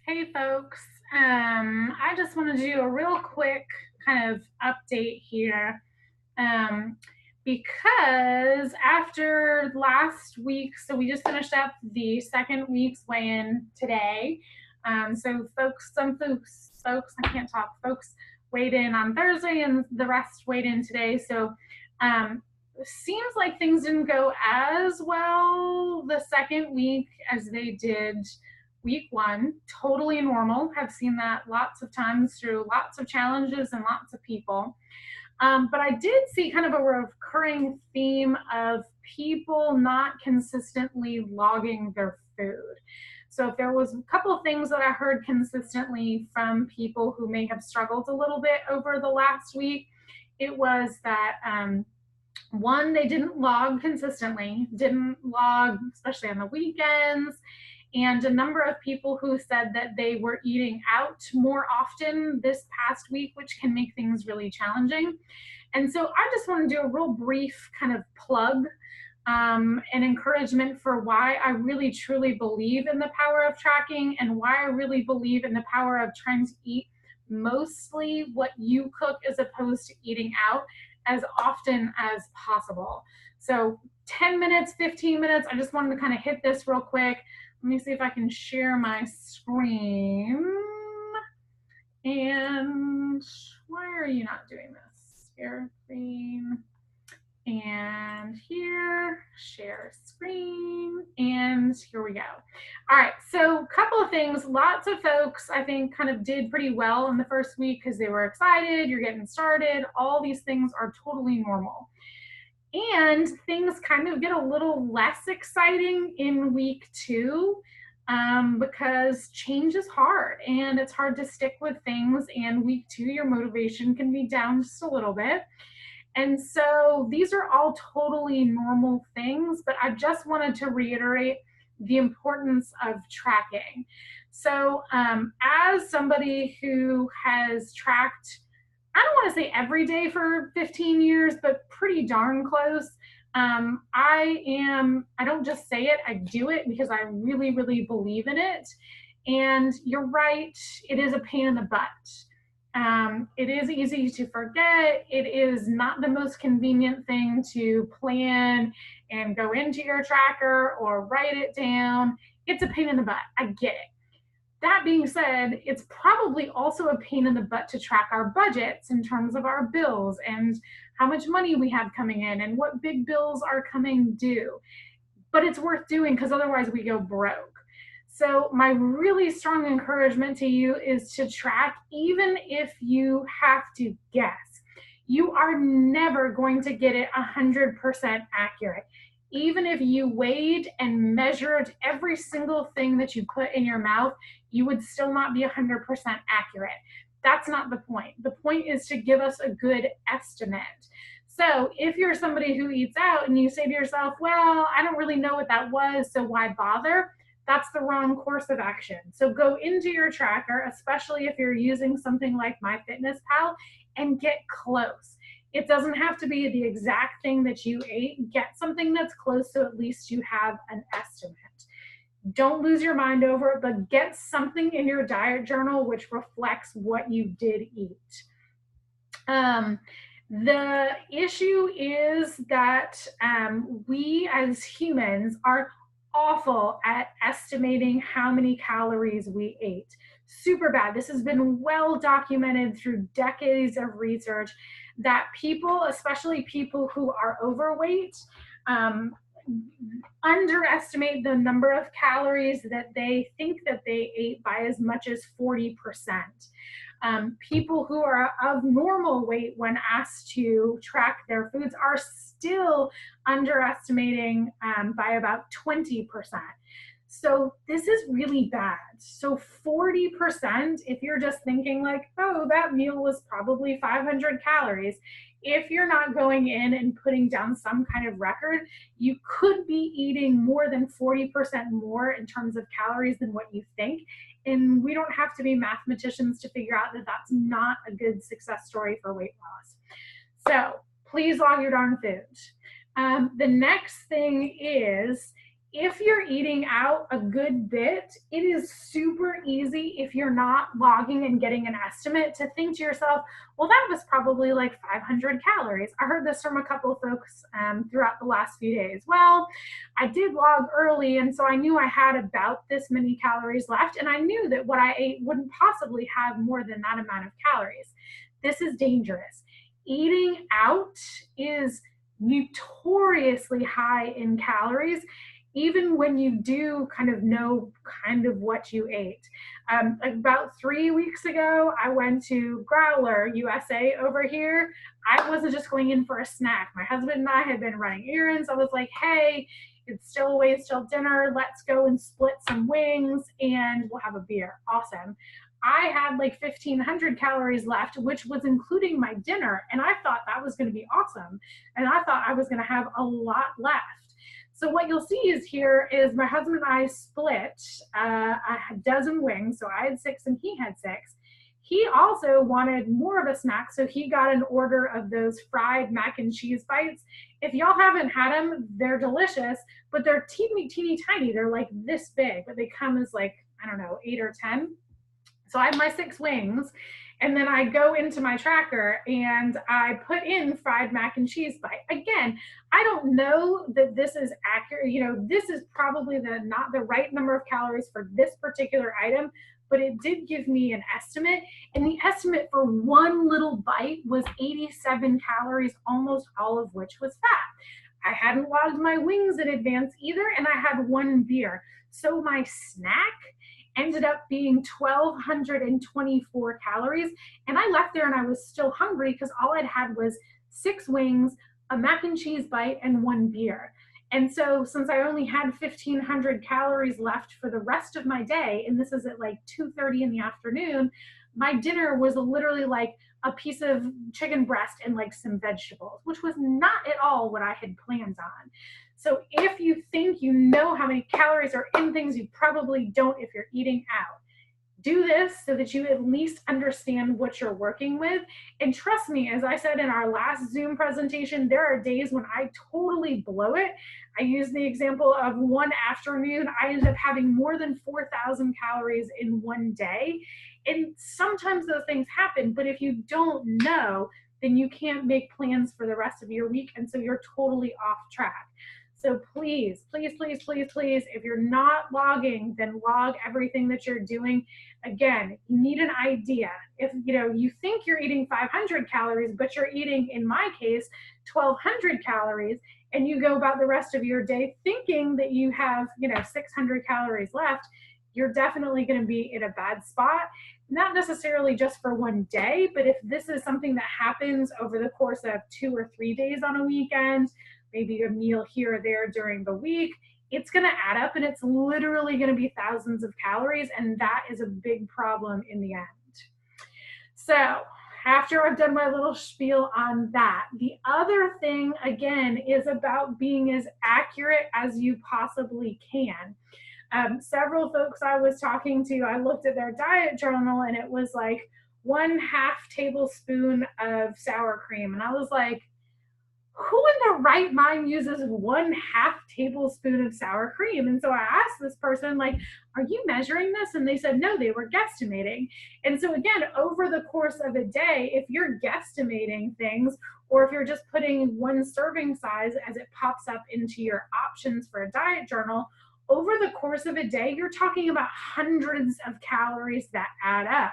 Hey folks, I just want to do a real quick kind of update here um, because after last week, so we just finished up the second week's weigh-in today. So folks, I can't talk, folks weighed in on Thursday and the rest weighed in today. So seems like things didn't go as well the second week as they did week one. Totally normal. Have seen that lots of times through lots of challenges and lots of people. But I did see kind of a recurring theme of people not consistently logging their food. So if there was a couple of things that I heard consistently from people who may have struggled a little bit over the last week, it was that one, they didn't log consistently, didn't log, especially on the weekends. And a number of people who said that they were eating out more often this past week, which can make things really challenging. And so I just want to do a real brief kind of plug and encouragement for why I really truly believe in the power of tracking and why I really believe in the power of trying to eat mostly what you cook as opposed to eating out as often as possible. So 10 minutes, 15 minutes, I just wanted to kind of hit this real quick. Let me see if I can share my screen. And why are you not doing this? Share screen. And here, share screen, and here we go. All right, so a couple of things. Lots of folks, I think, kind of did pretty well in the first week because they were excited, you're getting started. All these things are totally normal. And things kind of get a little less exciting in week two because change is hard and it's hard to stick with things. And week two, your motivation can be down just a little bit. And so these are all totally normal things, but I just wanted to reiterate the importance of tracking. So, as somebody who has tracked, I don't want to say every day for 15 years, but pretty darn close. I don't just say it, I do it because I really, really believe in it. And you're right, it is a pain in the butt. It is easy to forget. It is not the most convenient thing to plan and go into your tracker or write it down. It's a pain in the butt. I get it. That being said, it's probably also a pain in the butt to track our budgets in terms of our bills and how much money we have coming in and what big bills are coming due. But it's worth doing because otherwise we go broke. So my really strong encouragement to you is to track, even if you have to guess. You are never going to get it 100% accurate. Even if you weighed and measured every single thing that you put in your mouth, you would still not be 100% accurate. That's not the point. The point is to give us a good estimate. So if you're somebody who eats out and you say to yourself, well, I don't really know what that was, so why bother? That's the wrong course of action. So go into your tracker, especially if you're using something like MyFitnessPal, and get close. It doesn't have to be the exact thing that you ate. Get something that's close so at least you have an estimate. Don't lose your mind over it, but get something in your diet journal which reflects what you did eat. The issue is that we as humans are awful at estimating how many calories we ate. Super bad. This has been well documented through decades of research that people, especially people who are overweight, underestimate the number of calories that they think that they ate by as much as 40%. People who are of normal weight, when asked to track their foods, are still underestimating by about 20%. So this is really bad. So 40%, if you're just thinking like, oh, that meal was probably 500 calories, if you're not going in and putting down some kind of record, you could be eating more than 40% more in terms of calories than what you think. And we don't have to be mathematicians to figure out that that's not a good success story for weight loss. So please log your darn food. The next thing is if you're eating out a good bit, it is super easy if you're not logging and getting an estimate to think to yourself, well, that was probably like 500 calories. I heard this from a couple of folks throughout the last few days. Well, I did log early, and so I knew I had about this many calories left, and I knew that what I ate wouldn't possibly have more than that amount of calories. This is dangerous. Eating out is notoriously high in calories, even when you do kind of know kind of what you ate. About 3 weeks ago, I went to Growler USA over here. I wasn't just going in for a snack. My husband and I had been running errands. I was like, hey, it's still a ways till dinner. Let's go and split some wings and we'll have a beer. Awesome. I had like 1,500 calories left, which was including my dinner. And I thought that was going to be awesome. And I thought I was going to have a lot left. So what you'll see is here is my husband and I split a dozen wings. So I had 6 and he had 6. He also wanted more of a snack, so he got an order of those fried mac and cheese bites. If y'all haven't had them, they're delicious, but they're teeny, teeny, tiny. They're like this big, but they come as like, I don't know, 8 or 10. So I have my 6 wings, and then I go into my tracker and I put in fried mac and cheese bite. Again, I don't know that this is accurate. You know, this is probably not the right number of calories for this particular item, but it did give me an estimate. And the estimate for one little bite was 87 calories, almost all of which was fat. I hadn't logged my wings in advance either, and I had 1 beer. So my snack ended up being 1,224 calories. And I left there and I was still hungry because all I'd had was 6 wings, a mac and cheese bite, and 1 beer. And so since I only had 1,500 calories left for the rest of my day, and this is at like 2:30 in the afternoon, my dinner was literally like a piece of chicken breast and like some vegetables, which was not at all what I had planned on. So if you think you know how many calories are in things, you probably don't if you're eating out. Do this so that you at least understand what you're working with. And trust me, as I said in our last Zoom presentation, there are days when I totally blow it. I use the example of one afternoon, I ended up having more than 4,000 calories in one day. And sometimes those things happen, but if you don't know, then you can't make plans for the rest of your week. And so you're totally off track. So please, please, please, please, please, if you're not logging, then log everything that you're doing. Again, you need an idea. If you think you're eating 500 calories, but you're eating, in my case, 1,200 calories, and you go about the rest of your day thinking that you have 600 calories left, you're definitely going to be in a bad spot. Not necessarily just for one day, but if this is something that happens over the course of 2 or 3 days on a weekend, maybe a meal here or there during the week, it's going to add up and it's literally going to be thousands of calories. And that is a big problem in the end. So after I've done my little spiel on that, the other thing, again, is about being as accurate as you possibly can. Several folks I was talking to, I looked at their diet journal and it was like 1/2 tablespoon of sour cream. And I was like, who in their right mind uses 1/2 tablespoon of sour cream? And so I asked this person, like, are you measuring this? And they said, no, they were guesstimating. And so again, over the course of a day, if you're guesstimating things, or if you're just putting one serving size as it pops up into your options for a diet journal, over the course of a day, you're talking about hundreds of calories that add up.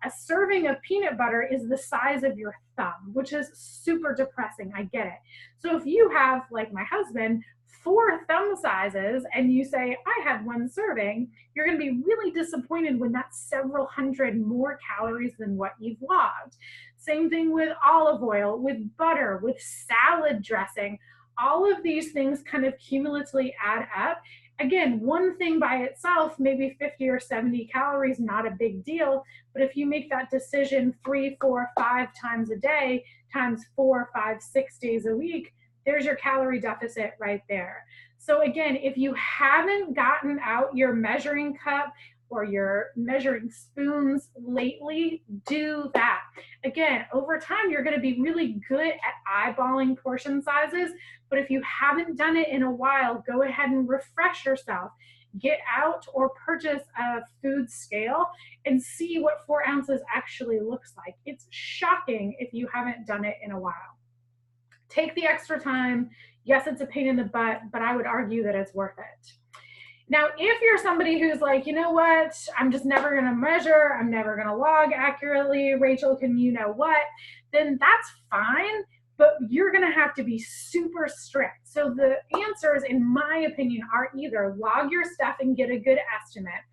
A serving of peanut butter is the size of your thumb, which is super depressing. I get it. So if you have, like my husband, 4 thumb sizes and you say, I had 1 serving, you're going to be really disappointed when that's several hundred more calories than what you've logged. Same thing with olive oil, with butter, with salad dressing. All of these things kind of cumulatively add up. Again, one thing by itself, maybe 50 or 70 calories, not a big deal. But if you make that decision 3, 4, 5 times a day, times 4, 5, 6 days a week, there's your calorie deficit right there. So again, if you haven't gotten out your measuring cup, or your measuring spoons lately, do that. Again, over time, you're going to be really good at eyeballing portion sizes. But if you haven't done it in a while, go ahead and refresh yourself. Get out or purchase a food scale and see what 4 ounces actually looks like. It's shocking if you haven't done it in a while. Take the extra time. Yes, it's a pain in the butt, but I would argue that it's worth it. Now, if you're somebody who's like, you know what, I'm just never going to measure, I'm never going to log accurately, Rachel, can you know what, then that's fine, but you're going to have to be super strict. So the answers, in my opinion, are either log your stuff and get a good estimate,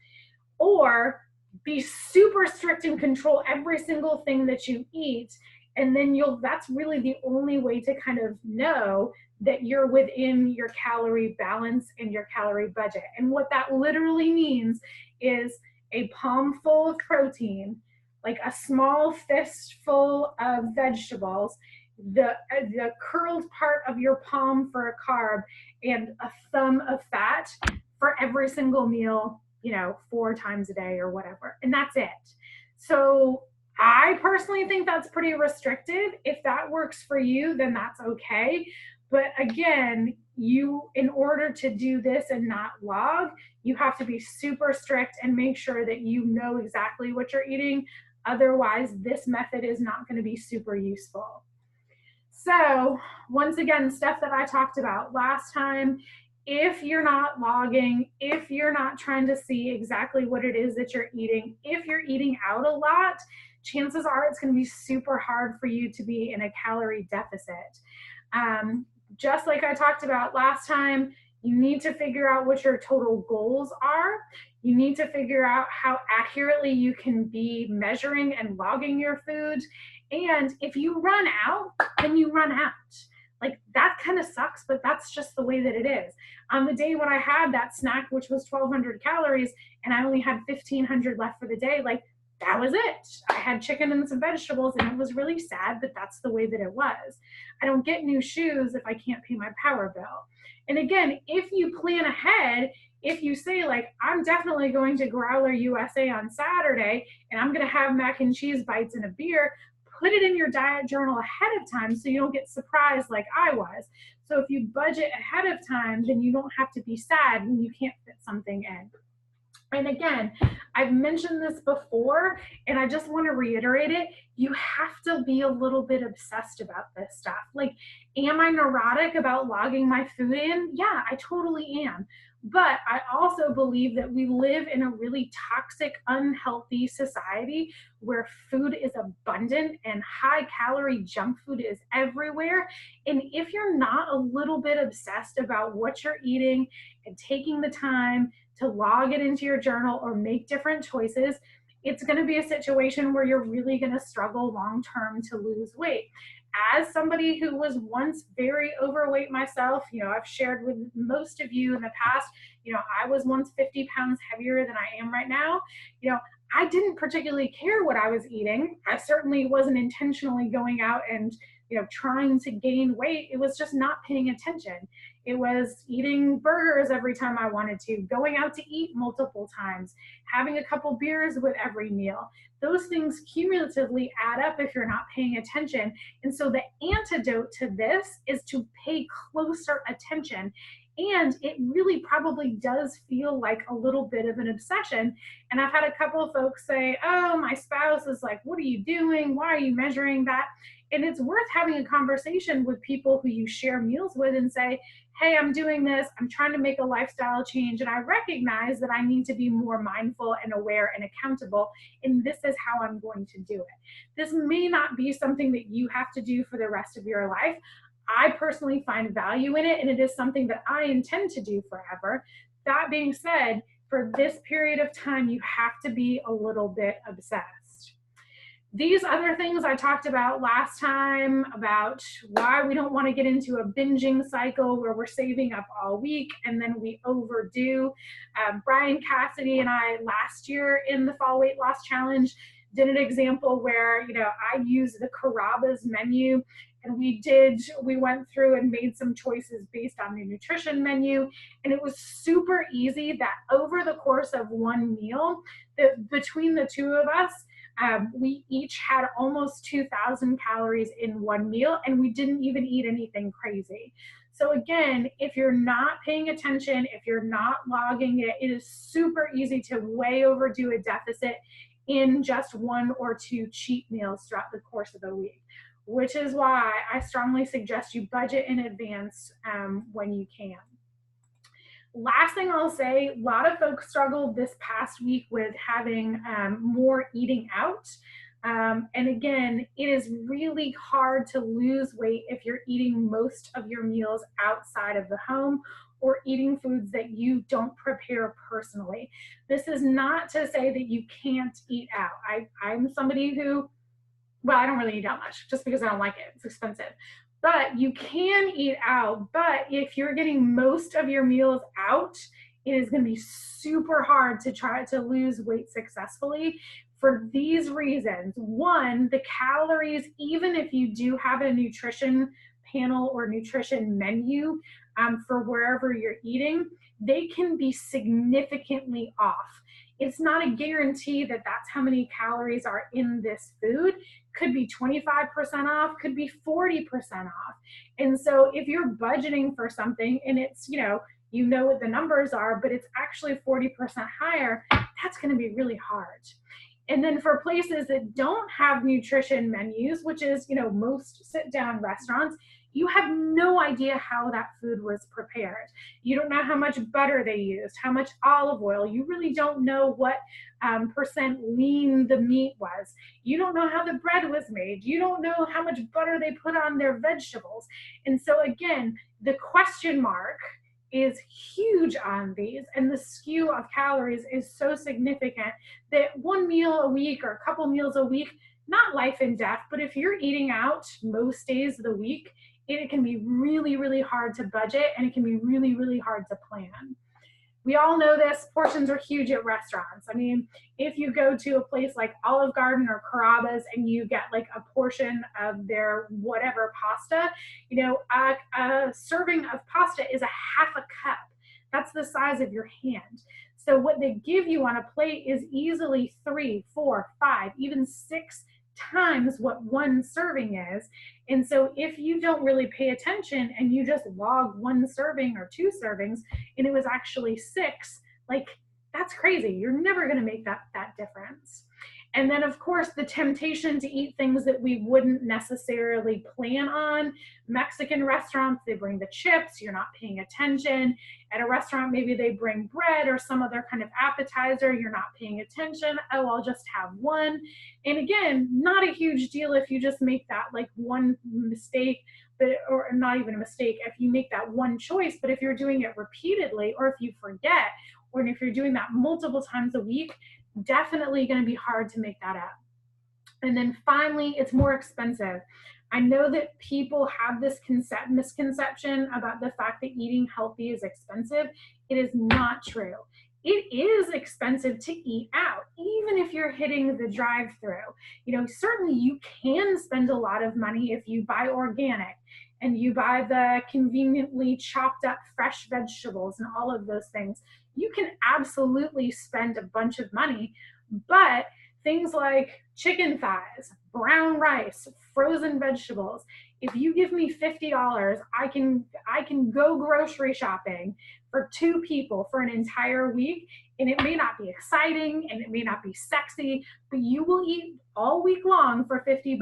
or be super strict and control every single thing that you eat. And then that's really the only way to kind of know that you're within your calorie balance and your calorie budget. And what that literally means is a palm full of protein, like a small fistful of vegetables, the curled part of your palm for a carb, and a thumb of fat for every single meal, 4 times a day or whatever. And that's it. So I personally think that's pretty restrictive. If that works for you, then that's okay. But again, in order to do this and not log, you have to be super strict and make sure that you know exactly what you're eating. Otherwise, this method is not going to be super useful. So once again, stuff that I talked about last time, if you're not logging, if you're not trying to see exactly what it is that you're eating, if you're eating out a lot, chances are it's going to be super hard for you to be in a calorie deficit. Just like I talked about last time, you need to figure out what your total goals are. You need to figure out how accurately you can be measuring and logging your food. And if you run out, then you run out. Like, that kind of sucks, but that's just the way that it is. On the day when I had that snack, which was 1,200 calories, and I only had 1,500 left for the day, like, that was it. I had chicken and some vegetables, and it was really sad, but that's the way that it was. I don't get new shoes if I can't pay my power bill. And again, if you plan ahead, if you say, like, I'm definitely going to Growler USA on Saturday, and I'm going to have mac and cheese bites and a beer, put it in your diet journal ahead of time so you don't get surprised like I was. So if you budget ahead of time, then you don't have to be sad when you can't fit something in. And again, I've mentioned this before, and I just want to reiterate it. You have to be a little bit obsessed about this stuff. Like, am I neurotic about logging my food in? Yeah, I totally am. But I also believe that we live in a really toxic, unhealthy society where food is abundant and high calorie junk food is everywhere. And if you're not a little bit obsessed about what you're eating and taking the time to log it into your journal or make different choices, it's going to be a situation where you're really going to struggle long term to lose weight. As somebody who was once very overweight myself, I've shared with most of you in the past, I was once 50 pounds heavier than I am right now. I didn't particularly care what I was eating. I certainly wasn't intentionally going out and trying to gain weight. It was just not paying attention. It was eating burgers every time I wanted to, going out to eat multiple times, having a couple beers with every meal. Those things cumulatively add up if you're not paying attention. And so the antidote to this is to pay closer attention. And it really probably does feel like a little bit of an obsession. And I've had a couple of folks say, oh, my spouse is like, what are you doing? Why are you measuring that? And it's worth having a conversation with people who you share meals with and say, hey, I'm doing this. I'm trying to make a lifestyle change. And I recognize that I need to be more mindful and aware and accountable. And this is how I'm going to do it. This may not be something that you have to do for the rest of your life. I personally find value in it, and it is something that I intend to do forever. That being said, for this period of time, you have to be a little bit obsessed. These other things I talked about last time, about why we don't want to get into a binging cycle where we're saving up all week and then we overdo. Brian Cassidy and I last year in the Fall Weight Loss Challenge did an example where, I used the Carrabba's menu, and we went through and made some choices based on the nutrition menu. And it was super easy that over the course of one meal, between the two of us, we each had almost 2,000 calories in one meal, and we didn't even eat anything crazy. So again, if you're not paying attention, if you're not logging it, it is super easy to way overdo a deficit in just one or two cheat meals throughout the course of the week, which is why I strongly suggest you budget in advance when you can. Last thing I'll say, a lot of folks struggled this past week with having more eating out. And again, it is really hard to lose weight if you're eating most of your meals outside of the home or eating foods that you don't prepare personally. This is not to say that you can't eat out. I'm somebody who, well, I don't really eat out much just because I don't like it. It's expensive. But you can eat out. But if you're getting most of your meals out, it is going to be super hard to try to lose weight successfully for these reasons. One, the calories, even if you do have a nutrition panel or nutrition menu for wherever you're eating, they can be significantly off. It's not a guarantee that that's how many calories are in this food. Could be 25% off, could be 40% off. And so if you're budgeting for something and it's, you know what the numbers are, but it's actually 40% higher, that's going to be really hard. And then for places that don't have nutrition menus, which is, most sit-down restaurants, you have no idea how that food was prepared. You don't know how much butter they used, how much olive oil. You really don't know what percent lean the meat was. You don't know how the bread was made. You don't know how much butter they put on their vegetables. And so again, the question mark is huge on these, and the skew of calories is so significant that one meal a week or a couple meals a week, not life and death, but if you're eating out most days of the week, it can be really, really hard to budget, and it can be really, really hard to plan. We all know this, portions are huge at restaurants. I mean, if you go to a place like Olive Garden or Carrabba's and you get like a portion of their whatever pasta, a serving of pasta is a half a cup. That's the size of your hand. So what they give you on a plate is easily 3, 4, 5, even 6 times what one serving is. And so if you don't really pay attention and you just log one serving or 2 servings and it was actually 6, like, that's crazy. You're never going to make that difference. And then, of course, the temptation to eat things that we wouldn't necessarily plan on. Mexican restaurants, they bring the chips, you're not paying attention. At a restaurant, maybe they bring bread or some other kind of appetizer, you're not paying attention. Oh, I'll just have one. And again, not a huge deal if you just make that like one mistake, or not even a mistake, if you make that one choice. But if you're doing it repeatedly, or if you forget, or if you're doing that multiple times a week, definitely going to be hard to make that up. And then finally, it's more expensive. I know that people have this misconception about the fact that eating healthy is expensive. It is not true. It is expensive to eat out, even if you're hitting the drive-through. Certainly you can spend a lot of money if you buy organic and you buy the conveniently chopped up fresh vegetables and all of those things. You can absolutely spend a bunch of money, but things like chicken thighs, brown rice, frozen vegetables, if you give me $50, I can go grocery shopping for 2 people for an entire week, and it may not be exciting and it may not be sexy, but you will eat all week long for $50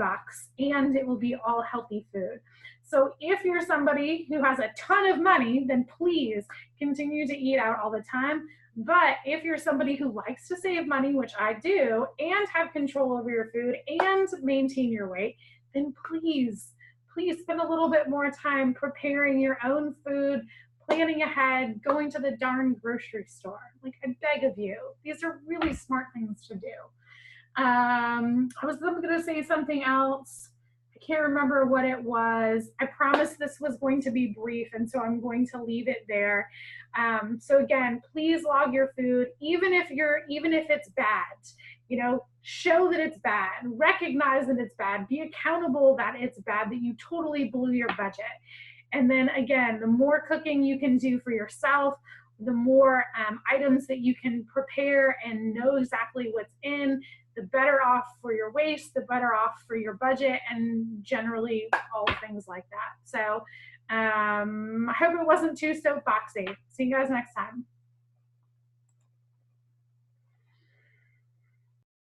and it will be all healthy food. So if you're somebody who has a ton of money, then please continue to eat out all the time. But if you're somebody who likes to save money, which I do, and have control over your food and maintain your weight, then please spend a little bit more time preparing your own food, planning ahead, going to the darn grocery store. Like, I beg of you. These are really smart things to do. I was going to say something else. I can't remember what it was. I promised this was going to be brief, and so I'm going to leave it there. So again, please log your food, even if it's bad. You know, show that it's bad, recognize that it's bad, be accountable that it's bad, that you totally blew your budget. And then again, the more cooking you can do for yourself, the more items that you can prepare and know exactly what's in, the better off for your waste, the better off for your budget, and generally all things like that. So I hope it wasn't too soapboxy. See you guys next time.